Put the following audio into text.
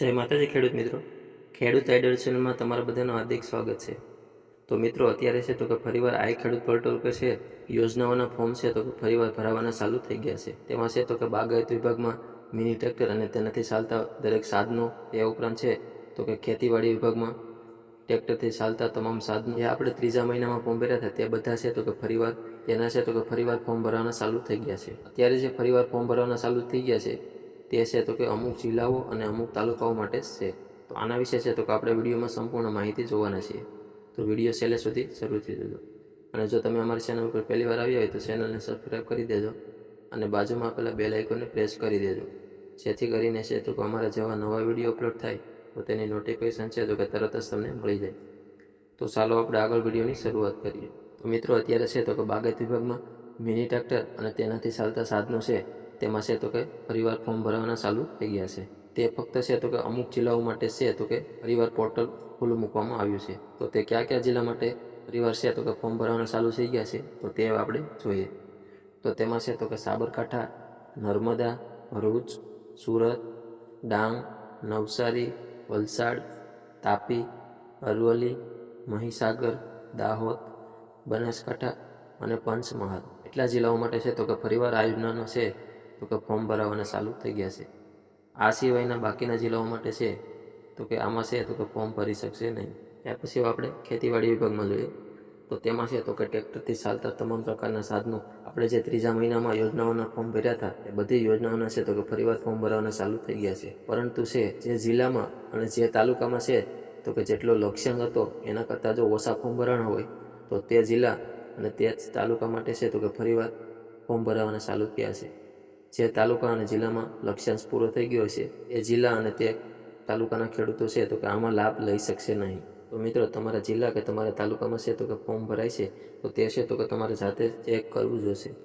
જય માતાજી ખેડૂત મિત્રો, ખેડૂત આઈડલ ચેનલમાં તમારા બધાનું હાર્દિક સ્વાગત છે। તો મિત્રો અત્યારે છે તો કે ફરીવાર આઈ ખેડૂત પોર્ટલ પર છે યોજનાઓના ફોર્મ છે તો કે ફરીવાર ભરાવાના ચાલુ થઈ ગયા છે। તેમાં છે તો કે બાગાયત વિભાગમાં મિની ટ્રેક્ટર અને તેનાથી ચાલતા દરેક સાધનો, એ ઉપરાંત છે તો કે ખેતીવાડી વિભાગમાં ટ્રેક્ટરથી ચાલતા તમામ સાધનો જે આપણે ત્રીજા મહિનામાં ફોર્મ ભર્યા હતા તે બધા છે તો કે ફરીવાર તેના છે તો કે ફરીવાર ફોર્મ ભરવાના ચાલુ થઈ ગયા છે। અત્યારે જે ફરીવાર ફોર્મ ભરવાના ચાલુ થઈ ગયા છે તે છે તો કે અમુક જિલ્લાઓ અને અમુક તાલુકાઓ માટે છે। તો આના વિશે છે તો કે આપણે વિડીયોમાં સંપૂર્ણ માહિતી જોવાના છીએ, તો વિડીયો છેલ્લે સુધી જરૂરથી જોજો। અને જો તમે અમારી ચેનલ ઉપર પહેલી વાર આવ્યા હોય તો ચેનલને સબસ્ક્રાઈબ કરી દેજો અને બાજુમાં આપેલા બેલ આઇકોનને પ્રેસ કરી દેજો, જેથી કરીને છે તો કે અમારા જેવા નવા વિડીયો અપલોડ થાય તો તેની નોટિફિકેશન છે તો કે તરત જ તમને મળી જાય। તો ચાલો આપણે આગળ વિડીયોની શરૂઆત કરીએ। તો મિત્રો અત્યારે છે તો કે બાગાયત વિભાગમાં મિની ટ્રેક્ટર અને તેનાથી ચાલતા સાધનો છે તેમાં છે તો કે ફરીવાર ફોર્મ ભરવાના ચાલુ થઈ ગયા છે। તે ફક્ત છે તો કે અમુક જિલ્લાઓ માટે છે તો કે ફરીવાર પોર્ટલ ખુલ્લું મૂકવામાં આવ્યું છે। તો તે કયા કયા જિલ્લા માટે ફરીવાર છે તો કે ફોર્મ ભરવાના ચાલુ થઈ ગયા છે તો તે આપણે જોઈએ। તો તેમાં છે તો કે સાબરકાંઠા, નર્મદા, ભરૂચ, સુરત, ડાંગ, નવસારી, વલસાડ, તાપી, અરવલ્લી, મહીસાગર, દાહોદ, બનાસકાંઠા અને પંચમહાલ એટલા જિલ્લાઓ માટે છે તો કે ફરીવાર આ યોજનાનો છે તો કે ફોર્મ ભરાવાના ચાલુ થઈ ગયા છે। આ સિવાયના બાકીના જિલ્લાઓ માટે છે તો કે આમાં છે તો કે ફોર્મ ભરી શકશે નહીં। ત્યાર પછી આપણે ખેતીવાડી વિભાગમાં જોઈએ તો તેમાં છે તો કે ટ્રેક્ટરથી ચાલતા તમામ પ્રકારના સાધનો આપણે જે ત્રીજા મહિનામાં યોજનાઓના ફોર્મ ભર્યા હતા એ બધી યોજનાઓના છે તો કે ફરીવાર ફોર્મ ભરવાના ચાલુ થઈ ગયા છે। પરંતુ છે જે જિલ્લામાં અને જે તાલુકામાં છે તો કે જેટલો લક્ષ્યાંક હતો એના કરતાં જો ઓછા ફોર્મ ભરાણા હોય તો તે જિલ્લા અને તે તાલુકા માટે છે તો કે ફરીવાર ફોર્મ ભરાવાના ચાલુ થયા છે। જે તાલુકા અને જિલ્લામાં લક્ષ્યાંક પૂરો થઈ ગયો છે એ જિલ્લા અને તે તાલુકાના ખેડૂતો છે તો કે આમાં લાભ લઈ શકશે નહીં। તો મિત્રો તમારા જિલ્લા કે તમારા તાલુકામાં છે તો કે ફોર્મ ભરાય છે તો તે છે તો કે તમારે જાતે ચેક કરવું જોશે।